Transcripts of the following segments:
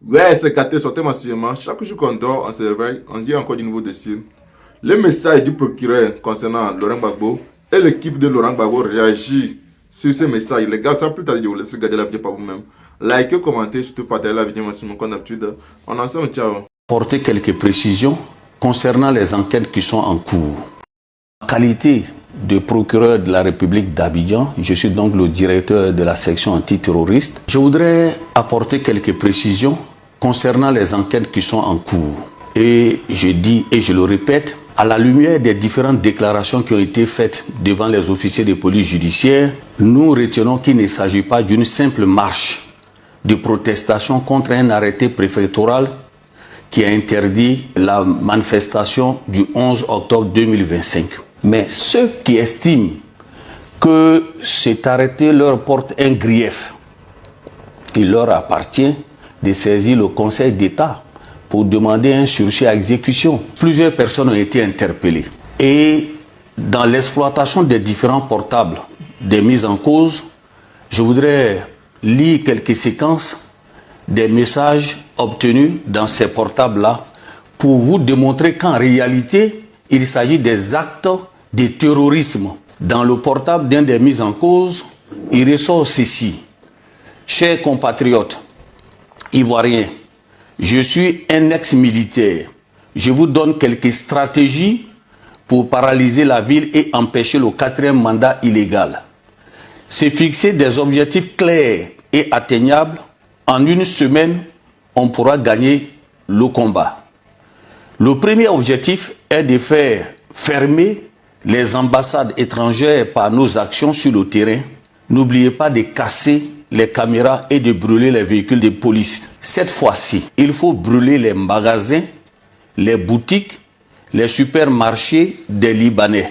Ouais, ces cartels sortaient massivement. Chaque jour qu'on dort, on se réveille, on dit encore du nouveau dessin. Les messages du procureur concernant Laurent Gbagbo et l'équipe de Laurent Gbagbo réagit sur ces messages. Les gars, sans plus tarder, je vous laisse regarder la vidéo par vous-même. Likez, commentez, surtout partagez la vidéo maximum comme d'habitude. On en ensemble, ciao. Porter quelques précisions concernant les enquêtes qui sont en cours. En qualité de procureur de la République d'Abidjan, je suis donc le directeur de la section antiterroriste. Je voudrais apporter quelques précisions concernant les enquêtes qui sont en cours. Et je dis et je le répète, à la lumière des différentes déclarations qui ont été faites devant les officiers de police judiciaire, nous retenons qu'il ne s'agit pas d'une simple marche de protestation contre un arrêté préfectoral qui a interdit la manifestation du 11 octobre 2025. Mais ceux qui estiment que cet arrêté leur porte un grief, il leur appartient de saisir le Conseil d'État pour demander un sursis à exécution. Plusieurs personnes ont été interpellées. Et dans l'exploitation des différents portables des mises en cause, je voudrais lire quelques séquences des messages obtenus dans ces portables-là pour vous démontrer qu'en réalité, il s'agit des actes de terrorisme. Dans le portable d'un des mises en cause, il ressort ceci. Chers compatriotes ivoiriens, je suis un ex-militaire. Je vous donne quelques stratégies pour paralyser la ville et empêcher le 4e mandat illégal. C'est fixer des objectifs clairs et atteignables. En une semaine, on pourra gagner le combat. Le premier objectif est de faire fermer les ambassades étrangères par nos actions sur le terrain. N'oubliez pas de casser les caméras et de brûler les véhicules de police. Cette fois-ci, il faut brûler les magasins, les boutiques, les supermarchés des Libanais.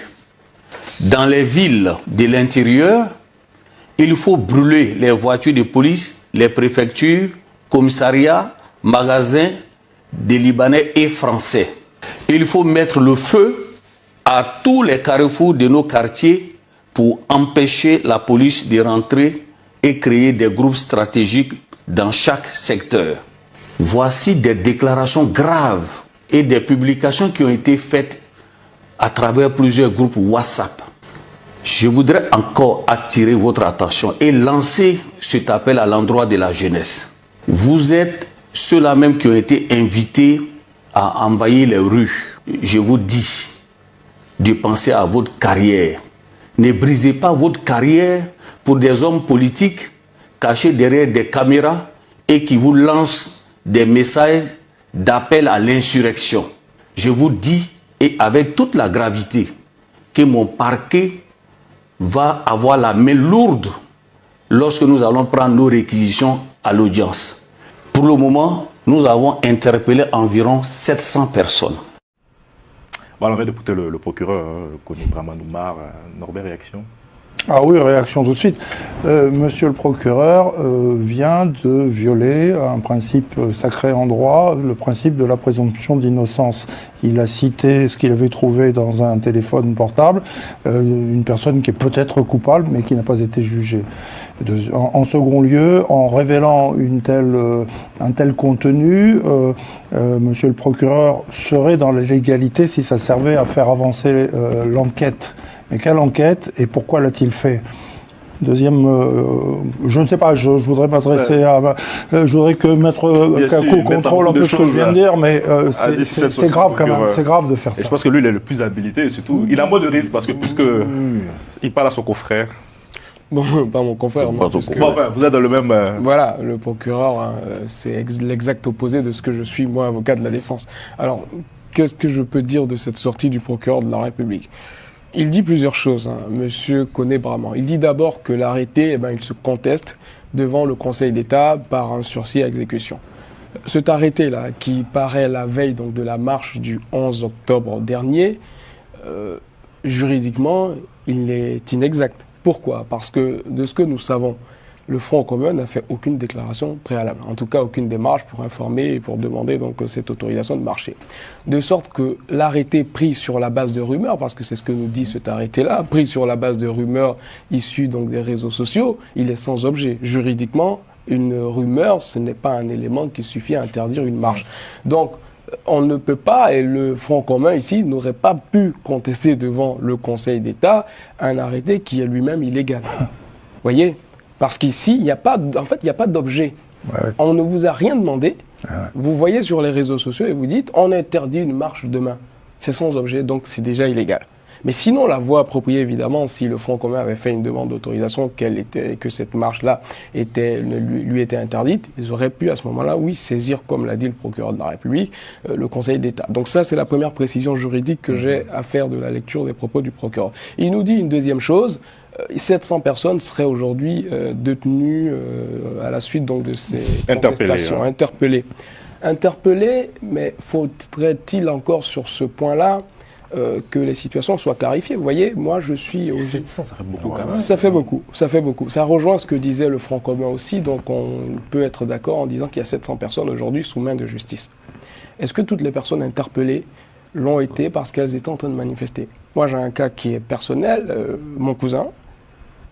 Dans les villes de l'intérieur, il faut brûler les voitures de police, les préfectures, commissariats, magasins des Libanais et Français. Il faut mettre le feu à tous les carrefours de nos quartiers pour empêcher la police de rentrer et créer des groupes stratégiques dans chaque secteur. Voici des déclarations graves et des publications qui ont été faites à travers plusieurs groupes WhatsApp. Je voudrais encore attirer votre attention et lancer cet appel à l'endroit de la jeunesse. Vous êtes ceux-là même qui ont été invités à envahir les rues. Je vous dis de penser à votre carrière. Ne brisez pas votre carrière pour des hommes politiques cachés derrière des caméras et qui vous lancent des messages d'appel à l'insurrection. Je vous dis, et avec toute la gravité, que mon parquet va avoir la main lourde lorsque nous allons prendre nos réquisitions à l'audience. Pour le moment, nous avons interpellé environ 700 personnes. Bon, alors, on vient d'écouter le procureur, Kone Bramanoumar. Norbert, réaction? Ah oui, réaction tout de suite. Monsieur le procureur vient de violer un principe sacré en droit, le principe de la présomption d'innocence. Il a cité ce qu'il avait trouvé dans un téléphone portable, une personne qui est peut-être coupable mais qui n'a pas été jugée. En second lieu, en révélant un tel contenu, monsieur le procureur serait dans la légalité si ça servait à faire avancer l'enquête. Mais quelle enquête et pourquoi l'a-t-il fait? Deuxième, je ne sais pas, je voudrais m'adresser à... je voudrais que Maître Kakou contrôle un peu ce que je viens de dire, mais c'est grave quand même, c'est grave de faire ça. Et je pense que lui, il est le plus habilité, et surtout, il a moins de risque, parce que puisque il parle à son confrère. Bon, pas mon confrère, moi. Bon, enfin, vous êtes dans le même... Voilà, le procureur, hein, c'est l'exact opposé de ce que je suis, moi, avocat de la défense. Alors, qu'est-ce que je peux dire de cette sortie du procureur de la République? Il dit plusieurs choses, hein, monsieur Kone Braman. Il dit d'abord que l'arrêté, il se conteste devant le Conseil d'État par un sursis à exécution. Cet arrêté-là, qui paraît la veille donc, de la marche du 11 octobre dernier, juridiquement, il est inexact. Pourquoi? Parce que, de ce que nous savons, le Front commun n'a fait aucune déclaration préalable, en tout cas aucune démarche pour informer et pour demander donc cette autorisation de marcher. De sorte que l'arrêté pris sur la base de rumeurs, parce que c'est ce que nous dit cet arrêté-là, pris sur la base de rumeurs issues donc des réseaux sociaux, il est sans objet. Juridiquement, une rumeur, ce n'est pas un élément qui suffit à interdire une marche. Donc, on ne peut pas, et le Front commun ici n'aurait pas pu contester devant le Conseil d'État un arrêté qui est lui-même illégal. Vous voyez? Parce qu'ici, il n'y a pas d'objet. Ouais. On ne vous a rien demandé. Ouais. Vous voyez sur les réseaux sociaux et vous dites on interdit une marche demain. C'est sans objet, donc c'est déjà illégal. Mais sinon, la voie appropriée, évidemment, si le Front commun avait fait une demande d'autorisation, que cette marche-là lui était interdite, ils auraient pu à ce moment-là, oui, saisir, comme l'a dit le procureur de la République, le Conseil d'État. Donc ça, c'est la première précision juridique que j'ai à faire de la lecture des propos du procureur. Il nous dit une deuxième chose. 700 personnes seraient aujourd'hui détenues à la suite donc, de ces contestations, interpellées, mais faudrait-il encore sur ce point-là que les situations soient clarifiées. Vous voyez, moi je suis... 700, ça fait beaucoup quand même. Ça fait beaucoup. Ça rejoint ce que disait le Front commun aussi, donc on peut être d'accord en disant qu'il y a 700 personnes aujourd'hui sous main de justice. Est-ce que toutes les personnes interpellées l'ont été parce qu'elles étaient en train de manifester? Moi j'ai un cas qui est personnel, mon cousin,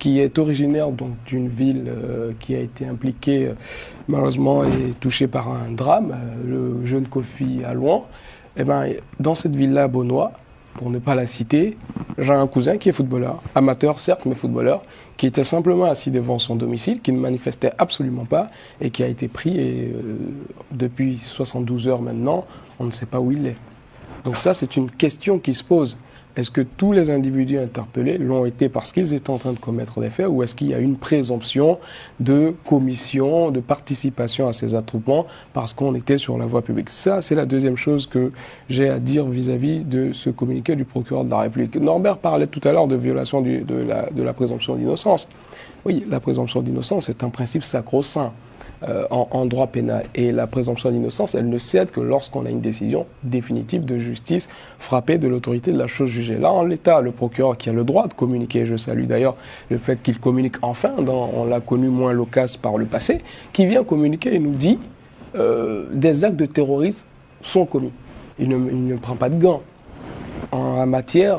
qui est originaire donc d'une ville qui a été impliquée malheureusement et touchée par un drame, le jeune Kofi à Louan. Eh ben, dans cette ville-là, Beaunois, pour ne pas la citer, j'ai un cousin qui est footballeur, amateur certes, mais footballeur, qui était simplement assis devant son domicile, qui ne manifestait absolument pas et qui a été pris et depuis 72 heures maintenant, on ne sait pas où il est. Donc ça, c'est une question qui se pose. Est-ce que tous les individus interpellés l'ont été parce qu'ils étaient en train de commettre des faits ou est-ce qu'il y a une présomption de commission, de participation à ces attroupements parce qu'on était sur la voie publique? Ça, c'est la deuxième chose que j'ai à dire vis-à-vis de ce communiqué du procureur de la République. Norbert parlait tout à l'heure de violation de la présomption d'innocence. Oui, la présomption d'innocence est un principe sacro-saint. En droit pénal. Et la présomption d'innocence, elle ne cède que lorsqu'on a une décision définitive de justice frappée de l'autorité de la chose jugée. Là, en l'état, le procureur qui a le droit de communiquer, je salue d'ailleurs le fait qu'il communique enfin, on l'a connu moins loquace par le passé, qui vient communiquer et nous dit des actes de terrorisme sont commis. Il ne prend pas de gants. En la matière,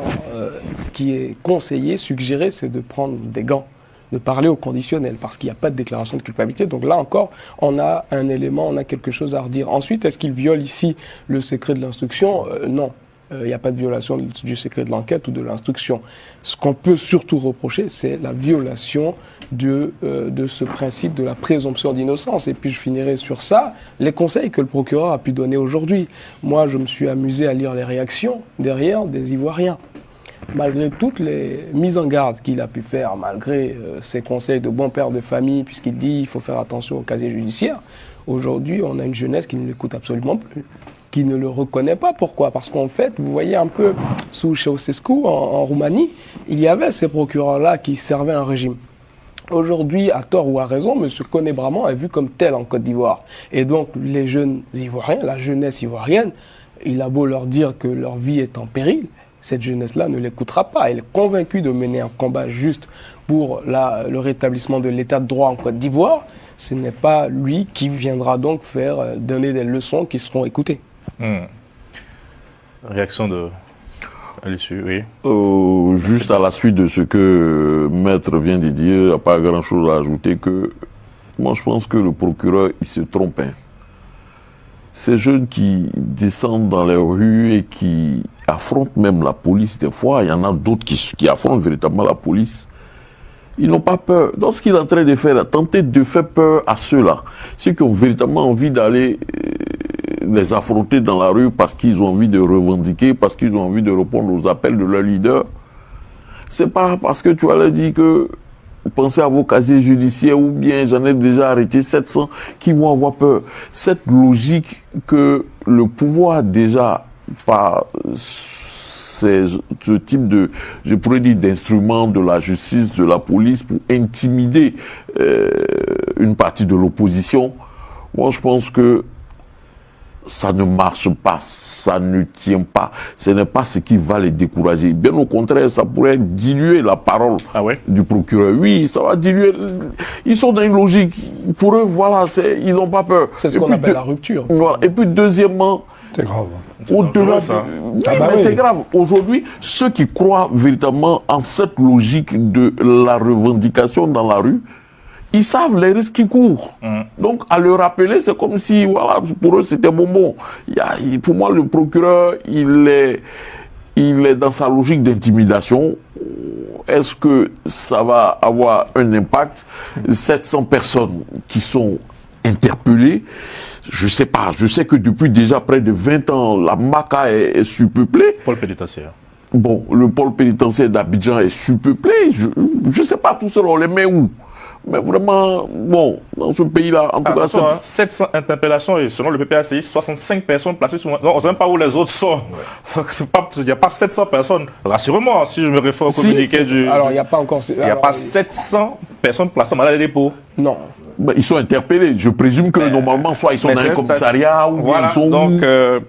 ce qui est conseillé, suggéré, c'est de prendre des gants, de parler au conditionnel, parce qu'il n'y a pas de déclaration de culpabilité. Donc là encore, on a un élément, on a quelque chose à redire. Ensuite, est-ce qu'il viole ici le secret de l'instruction? Non. Il n'y a pas de violation du secret de l'enquête ou de l'instruction. Ce qu'on peut surtout reprocher, c'est la violation de ce principe de la présomption d'innocence. Et puis je finirai sur ça, les conseils que le procureur a pu donner aujourd'hui. Moi, je me suis amusé à lire les réactions derrière des Ivoiriens. Malgré toutes les mises en garde qu'il a pu faire, malgré ses conseils de bon père de famille, puisqu'il dit qu'il faut faire attention au casier judiciaire, aujourd'hui, on a une jeunesse qui ne l'écoute absolument plus, qui ne le reconnaît pas. Pourquoi? Parce qu'en fait, vous voyez un peu, sous Ceausescu, en Roumanie, il y avait ces procureurs-là qui servaient un régime. Aujourd'hui, à tort ou à raison, M. Koné Braman est vu comme tel en Côte d'Ivoire. Et donc, les jeunes Ivoiriens, la jeunesse ivoirienne, il a beau leur dire que leur vie est en péril, cette jeunesse-là ne l'écoutera pas. Elle est convaincue de mener un combat juste pour le rétablissement de l'état de droit en Côte d'Ivoire. Ce n'est pas lui qui viendra donc donner des leçons qui seront écoutées. Réaction à l'issue, oui. Juste à la suite de ce que Maître vient de dire, il n'y a pas grand-chose à ajouter que moi je pense que le procureur, il se trompe. Ces jeunes qui descendent dans les rues et qui affrontent même la police, des fois, il y en a d'autres qui affrontent véritablement la police. Ils n'ont pas peur. Dans ce qu'il est en train de faire, tenter de faire peur à ceux-là, ceux qui ont véritablement envie d'aller les affronter dans la rue parce qu'ils ont envie de revendiquer, parce qu'ils ont envie de répondre aux appels de leur leader. C'est pas parce que tu vas leur dire que pensez à vos casiers judiciaires ou bien j'en ai déjà arrêté 700 qui vont avoir peur. Cette logique que le pouvoir déjà par ce type de, je pourrais dire, d'instruments de la justice, de la police pour intimider une partie de l'opposition, moi je pense que ça ne marche pas, ça ne tient pas. Ce n'est pas ce qui va les décourager. Bien au contraire, ça pourrait diluer la parole du procureur. Oui, ça va diluer. Ils sont dans une logique. Pour eux, voilà, ils n'ont pas peur. C'est ce qu'on appelle la rupture. Voilà. Et puis deuxièmement, c'est grave. Au-delà, c'est grave. Aujourd'hui, ceux qui croient véritablement en cette logique de la revendication dans la rue, ils savent les risques qu'ils courent. Donc, à le rappeler, c'est comme si, voilà, pour eux, c'était bonbon. Pour moi, le procureur, il est dans sa logique d'intimidation. Est-ce que ça va avoir un impact? 700 personnes qui sont interpellées, je sais pas. Je sais que depuis déjà près de 20 ans, la MACA est surpeuplée. Pôle pénitentiaire. Bon, le pôle pénitentiaire d'Abidjan est surpeuplé. Je sais pas, tout cela, on les met où? Mais vraiment, bon, dans ce pays-là, en tout cas... 700 interpellations et selon le PPACI, 65 personnes placées sur... Non, on ne sait même pas où les autres sont. Il n'y a pas 700 personnes. Rassurez-moi, si je me réfère au communiqué du... Alors, il n'y a pas encore... Il n'y a pas 700 personnes placées en mandat de dépôt. Non. Ben, ils sont interpellés. Je présume que normalement, soit ils sont dans un commissariat ou voilà, ils sont... Donc,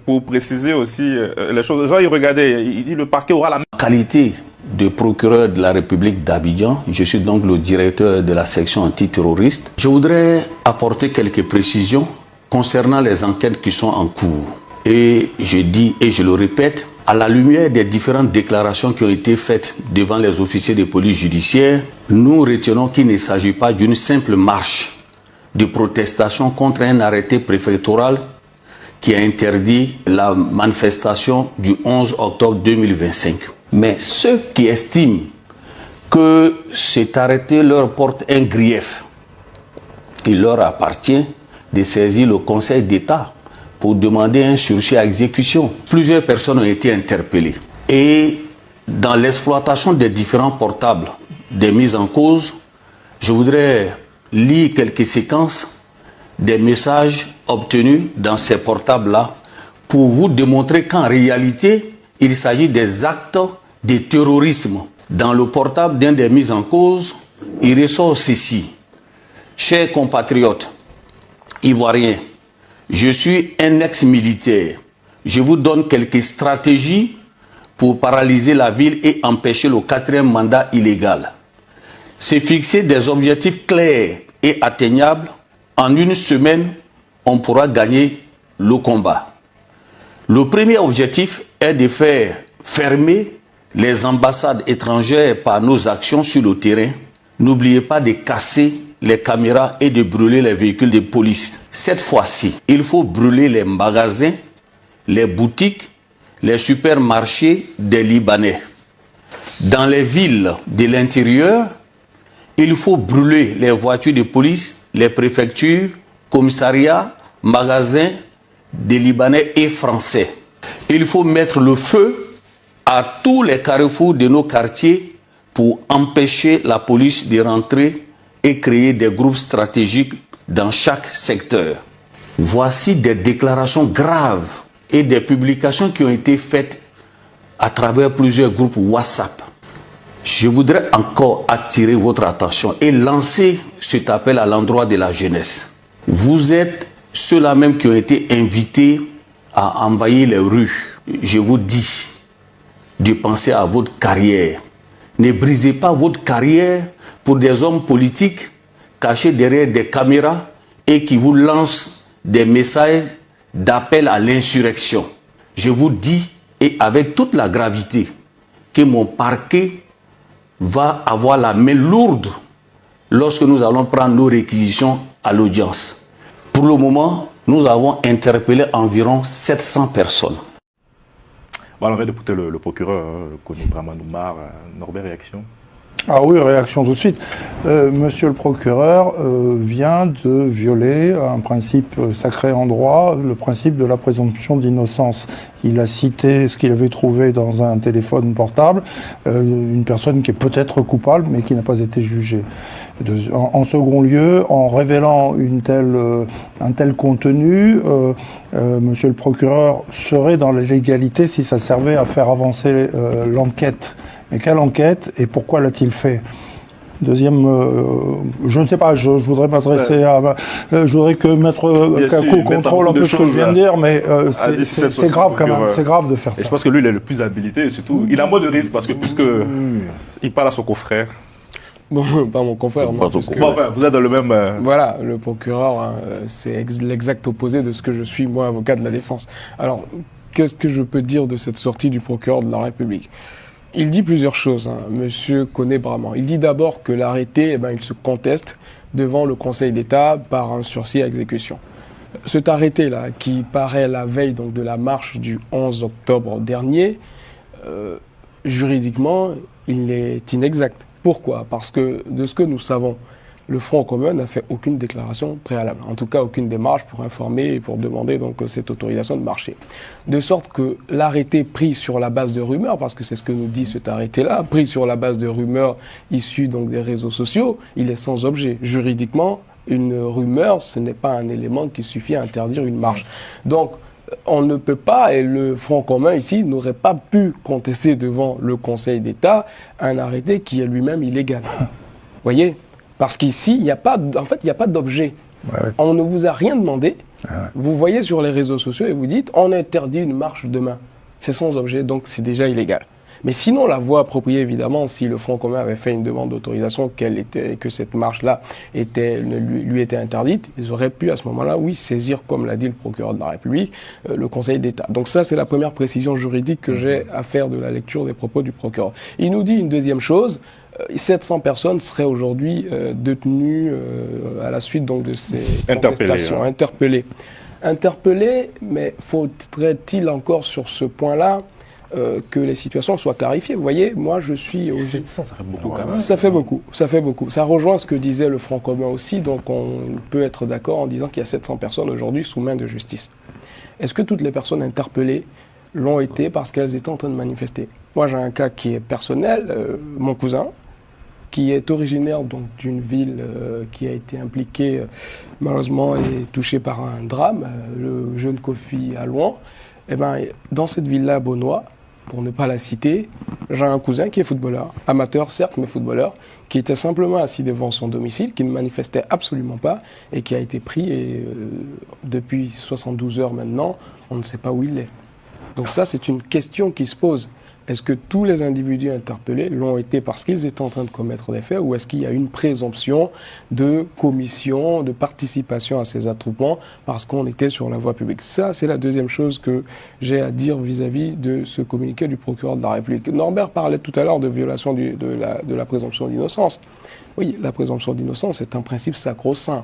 pour préciser aussi les choses, les gens, ils regardaient, il dit le parquet aura la... Qualité de procureur de la République d'Abidjan, je suis donc le directeur de la section antiterroriste. Je voudrais apporter quelques précisions concernant les enquêtes qui sont en cours. Et je dis et je le répète, à la lumière des différentes déclarations qui ont été faites devant les officiers de police judiciaire, nous retenons qu'il ne s'agit pas d'une simple marche de protestation contre un arrêté préfectoral qui a interdit la manifestation du 11 octobre 2025. Mais ceux qui estiment que cet arrêté leur porte un grief, il leur appartient de saisir le Conseil d'État pour demander un sursis à exécution. Plusieurs personnes ont été interpellées. Et dans l'exploitation des différents portables des mises en cause, je voudrais lire quelques séquences des messages obtenus dans ces portables-là pour vous démontrer qu'en réalité, il s'agit des actes de terrorisme. Dans le portable d'un des mises en cause, il ressort ceci. Chers compatriotes ivoiriens, je suis un ex-militaire. Je vous donne quelques stratégies pour paralyser la ville et empêcher le 4e mandat illégal. C'est fixer des objectifs clairs et atteignables. En une semaine, on pourra gagner le combat. Le premier objectif est de faire fermer les ambassades étrangères par nos actions sur le terrain. N'oubliez pas de casser les caméras et de brûler les véhicules de police. Cette fois-ci, il faut brûler les magasins, les boutiques, les supermarchés des Libanais. Dans les villes de l'intérieur, il faut brûler les voitures de police, les préfectures, commissariats, magasins des Libanais et Français. Il faut mettre le feu à tous les carrefours de nos quartiers pour empêcher la police de rentrer et créer des groupes stratégiques dans chaque secteur. Voici des déclarations graves et des publications qui ont été faites à travers plusieurs groupes WhatsApp. Je voudrais encore attirer votre attention et lancer cet appel à l'endroit de la jeunesse. Vous êtes ceux-là même qui ont été invités à envahir les rues. Je vous dis de penser à votre carrière. Ne brisez pas votre carrière pour des hommes politiques cachés derrière des caméras et qui vous lancent des messages d'appel à l'insurrection. Je vous dis, et avec toute la gravité, que mon parquet va avoir la main lourde lorsque nous allons prendre nos réquisitions à l'audience. Pour le moment, nous avons interpellé environ 700 personnes. Bon, alors, on vient d'écouter le procureur, connu Braman Oumar. Norbert, réaction? Ah oui, réaction tout de suite. Monsieur le procureur vient de violer un principe sacré en droit, le principe de la présomption d'innocence. Il a cité ce qu'il avait trouvé dans un téléphone portable, une personne qui est peut-être coupable, mais qui n'a pas été jugée. En second lieu, en révélant un tel contenu, monsieur le procureur serait dans la légalité si ça servait à faire avancer l'enquête. Mais quelle enquête et pourquoi l'a-t-il fait? Deuxième, je ne sais pas, je voudrais m'adresser à... je voudrais que Maître Kakou contrôle un peu ce que je viens de dire, mais c'est grave quand même, c'est grave de faire ça. Et je pense que lui, il est le plus habilité, et surtout, il a moins de risque, parce que puisque il parle à son confrère. Bon, pas mon confrère, non. Bon, enfin, vous êtes dans le même... Voilà, le procureur, hein, c'est l'exact opposé de ce que je suis, moi, avocat de la défense. Alors, qu'est-ce que je peux dire de cette sortie du procureur de la République? Il dit plusieurs choses, hein, monsieur Koné Braman. Il dit d'abord que l'arrêté, il se conteste devant le Conseil d'État par un sursis à exécution. Cet arrêté-là, qui paraît la veille donc, de la marche du 11 octobre dernier, juridiquement, il est inexact. Pourquoi? Parce que, de ce que nous savons, le Front commun n'a fait aucune déclaration préalable, en tout cas aucune démarche pour informer et pour demander donc cette autorisation de marcher. De sorte que l'arrêté pris sur la base de rumeurs, parce que c'est ce que nous dit cet arrêté-là, pris sur la base de rumeurs issues donc des réseaux sociaux, il est sans objet. Juridiquement, une rumeur, ce n'est pas un élément qui suffit à interdire une marche. Donc, on ne peut pas, et le Front commun ici n'aurait pas pu contester devant le Conseil d'État un arrêté qui est lui-même illégal. Vous voyez? Parce qu'ici, il n'y a pas d'objet. Ouais. On ne vous a rien demandé. Ouais. Vous voyez sur les réseaux sociaux et vous dites, on interdit une marche demain. C'est sans objet, donc c'est déjà illégal. Mais sinon, la voie appropriée, évidemment, si le Front commun avait fait une demande d'autorisation, que cette marche-là lui était interdite, ils auraient pu, à ce moment-là, oui, saisir, comme l'a dit le procureur de la République, le Conseil d'État. Donc ça, c'est la première précision juridique que j'ai à faire de la lecture des propos du procureur. Il nous dit une deuxième chose, 700 personnes seraient aujourd'hui détenues à la suite donc, de ces contestations, interpellées, mais faudrait-il encore sur ce point-là que les situations soient clarifiées. Vous voyez, moi je suis... 700, ça fait beaucoup quand même. Ça fait beaucoup. Ça rejoint ce que disait le Front commun aussi, donc on peut être d'accord en disant qu'il y a 700 personnes aujourd'hui sous main de justice. Est-ce que toutes les personnes interpellées l'ont été parce qu'elles étaient en train de manifester? Moi j'ai un cas qui est personnel, mon cousin, qui est originaire donc d'une ville qui a été impliquée malheureusement et touchée par un drame, le jeune Kofi à Louan. Eh ben, dans cette ville-là, Beaunois, pour ne pas la citer, j'ai un cousin qui est footballeur, amateur certes, mais footballeur, qui était simplement assis devant son domicile, qui ne manifestait absolument pas et qui a été pris et depuis 72 heures maintenant, on ne sait pas où il est. Donc ça, c'est une question qui se pose. Est-ce que tous les individus interpellés l'ont été parce qu'ils étaient en train de commettre des faits ou est-ce qu'il y a une présomption de commission, de participation à ces attroupements parce qu'on était sur la voie publique? Ça, c'est la deuxième chose que j'ai à dire vis-à-vis de ce communiqué du procureur de la République. Norbert parlait tout à l'heure de violation de la présomption d'innocence. Oui, la présomption d'innocence est un principe sacro-saint.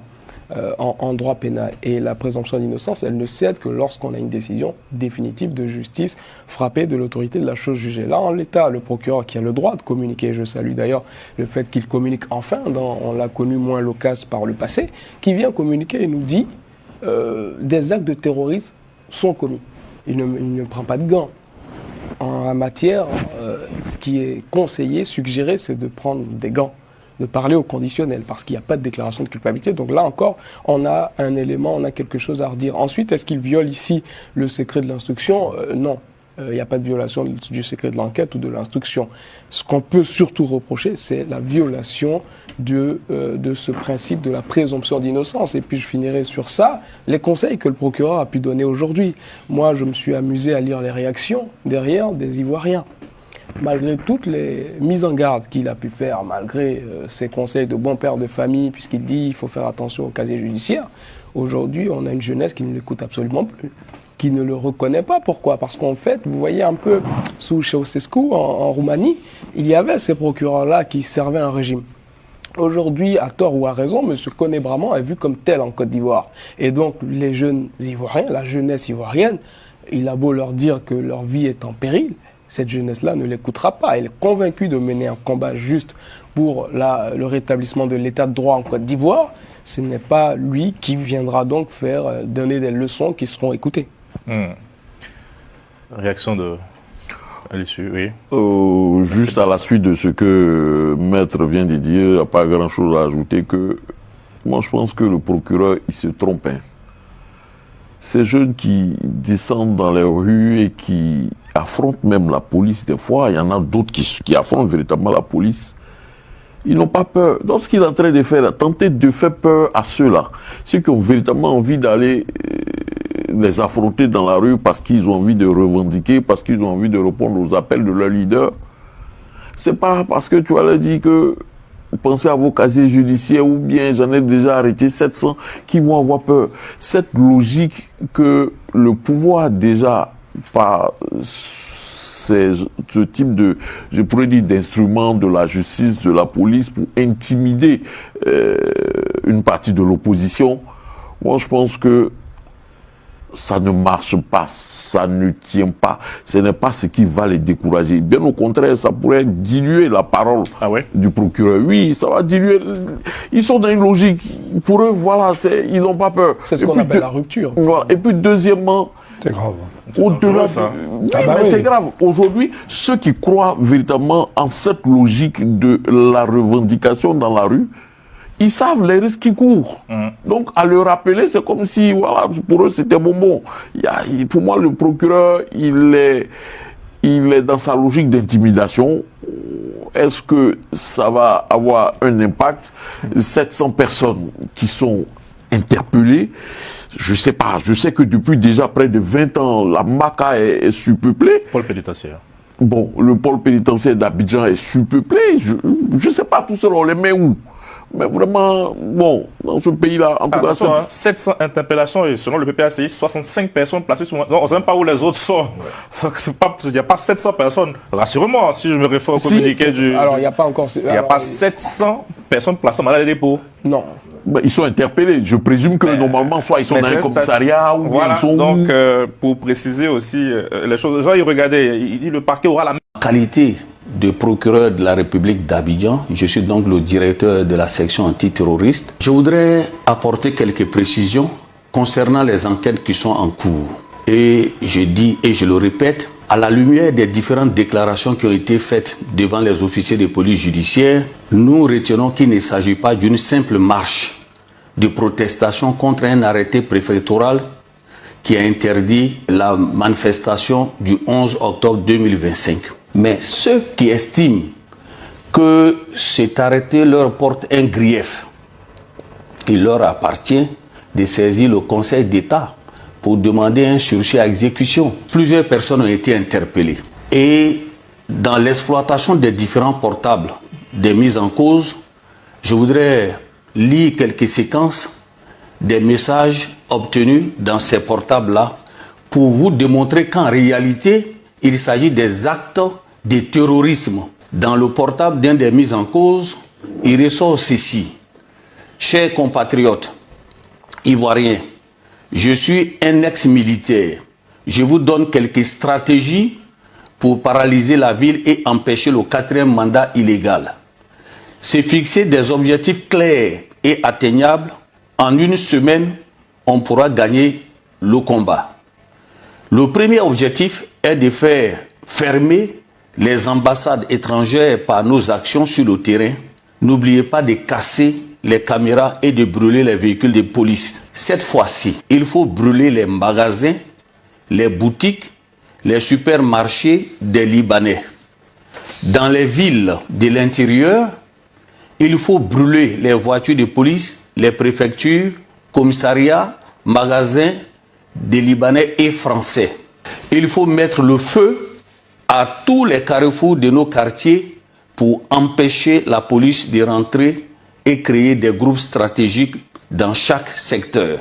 En droit pénal. Et la présomption d'innocence, elle ne cède que lorsqu'on a une décision définitive de justice frappée de l'autorité de la chose jugée. Là, en l'état, le procureur qui a le droit de communiquer, je salue d'ailleurs le fait qu'il communique enfin, on l'a connu moins loquace par le passé, qui vient communiquer et nous dit des actes de terrorisme sont commis. Il ne prend pas de gants. En la matière, ce qui est conseillé, suggéré, c'est de prendre des gants, de parler au conditionnel, parce qu'il n'y a pas de déclaration de culpabilité. Donc là encore, on a un élément, on a quelque chose à redire. Ensuite, est-ce qu'il viole ici le secret de l'instruction? Non. Il n'y a pas de violation du secret de l'enquête ou de l'instruction. Ce qu'on peut surtout reprocher, c'est la violation de ce principe de la présomption d'innocence. Et puis je finirai sur ça, les conseils que le procureur a pu donner aujourd'hui. Moi, je me suis amusé à lire les réactions derrière des Ivoiriens. Malgré toutes les mises en garde qu'il a pu faire, malgré ses conseils de bon père de famille, puisqu'il dit qu'il faut faire attention au casier judiciaire, aujourd'hui, on a une jeunesse qui ne l'écoute absolument plus, qui ne le reconnaît pas. Pourquoi? Parce qu'en fait, vous voyez un peu, sous Ceausescu, en Roumanie, il y avait ces procureurs-là qui servaient un régime. Aujourd'hui, à tort ou à raison, M. Koné Braman est vu comme tel en Côte d'Ivoire. Et donc, les jeunes Ivoiriens, la jeunesse ivoirienne, il a beau leur dire que leur vie est en péril, cette jeunesse-là ne l'écoutera pas. Elle est convaincue de mener un combat juste pour le rétablissement de l'état de droit en Côte d'Ivoire. Ce n'est pas lui qui viendra donc donner des leçons qui seront écoutées. Réaction à l'issue, oui. Juste à la suite de ce que Maître vient de dire, il n'y a pas grand-chose à ajouter que moi je pense que le procureur, il se trompe. Ces jeunes qui descendent dans les rues et qui affrontent même la police, des fois, il y en a d'autres qui affrontent véritablement la police. Ils n'ont pas peur. Dans ce qu'il est en train de faire, tenter de faire peur à ceux-là, ceux qui ont véritablement envie d'aller les affronter dans la rue parce qu'ils ont envie de revendiquer, parce qu'ils ont envie de répondre aux appels de leur leader. C'est pas parce que tu vas leur dire que pensez à vos casiers judiciaires ou bien j'en ai déjà arrêté 700 qui vont avoir peur. Cette logique que le pouvoir déjà par ce type de, je pourrais dire, d'instruments de la justice, de la police pour intimider une partie de l'opposition, moi je pense que ça ne marche pas, ça ne tient pas. Ce n'est pas ce qui va les décourager. Bien au contraire, ça pourrait diluer la parole du procureur. Oui, ça va diluer. Ils sont dans une logique. Pour eux, voilà, ils n'ont pas peur. C'est ce qu'on appelle la rupture. Voilà. Et puis deuxièmement, c'est grave. Au-delà, oui, mais c'est grave. Aujourd'hui, ceux qui croient véritablement en cette logique de la revendication dans la rue, ils savent les risques qu'ils courent. Donc, à le rappeler, c'est comme si, voilà, pour eux, c'était bonbon. Pour moi, le procureur, il est dans sa logique d'intimidation. Est-ce que ça va avoir un impact? 700 personnes qui sont interpellées, je sais pas. Je sais que depuis déjà près de 20 ans, la MACA est surpeuplée. Pôle pénitentiaire. Bon, le pôle pénitentiaire d'Abidjan est surpeuplé. Je sais pas, tout seul, on les met où? Mais vraiment, bon, dans ce pays-là, en tout cas... 700 interpellations et selon le PPACI, 65 personnes placées sous... Non, on ne sait même pas où les autres sont. Il n'y a pas 700 personnes. Rassurez-moi, si je me réfère au communiqué du... Alors, il n'y a pas encore... Il n'y a pas 700 personnes placées en mandat de dépôt. Non. Ben, ils sont interpellés. Je présume que normalement, soit ils sont dans un commissariat ou voilà, ils sont... Donc, pour préciser aussi les choses, genre, regardez, il dit le parquet aura la même... Qualité de procureur de la République d'Abidjan, je suis donc le directeur de la section antiterroriste. Je voudrais apporter quelques précisions concernant les enquêtes qui sont en cours. Et je dis et je le répète, à la lumière des différentes déclarations qui ont été faites devant les officiers de police judiciaire, nous retenons qu'il ne s'agit pas d'une simple marche de protestation contre un arrêté préfectoral qui a interdit la manifestation du 11 octobre 2025. Mais ceux qui estiment que cet arrêté leur porte un grief, il leur appartient de saisir le Conseil d'État pour demander un sursis à exécution. Plusieurs personnes ont été interpellées. Et dans l'exploitation des différents portables des mises en cause, je voudrais lire quelques séquences des messages obtenus dans ces portables-là pour vous démontrer qu'en réalité, il s'agit des actes de terrorisme. Dans le portable d'un des mises en cause, il ressort ceci. Chers compatriotes ivoiriens, je suis un ex-militaire. Je vous donne quelques stratégies pour paralyser la ville et empêcher le 4e mandat illégal. C'est fixer des objectifs clairs et atteignables. En une semaine, on pourra gagner le combat. Le premier objectif est de faire fermer les ambassades étrangères par nos actions sur le terrain. N'oubliez pas de casser les caméras et de brûler les véhicules de police. Cette fois-ci, il faut brûler les magasins, les boutiques, les supermarchés des Libanais. Dans les villes de l'intérieur, il faut brûler les voitures de police, les préfectures, commissariats, magasins des Libanais et Français. Il faut mettre le feu à tous les carrefours de nos quartiers pour empêcher la police de rentrer et créer des groupes stratégiques dans chaque secteur.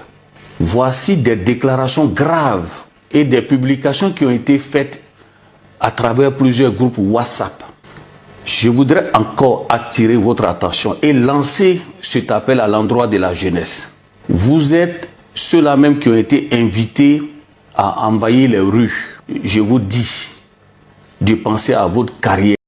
Voici des déclarations graves et des publications qui ont été faites à travers plusieurs groupes WhatsApp. Je voudrais encore attirer votre attention et lancer cet appel à l'endroit de la jeunesse. Vous êtes ceux-là même qui ont été invités à envahir les rues. Je vous dis de penser à votre carrière.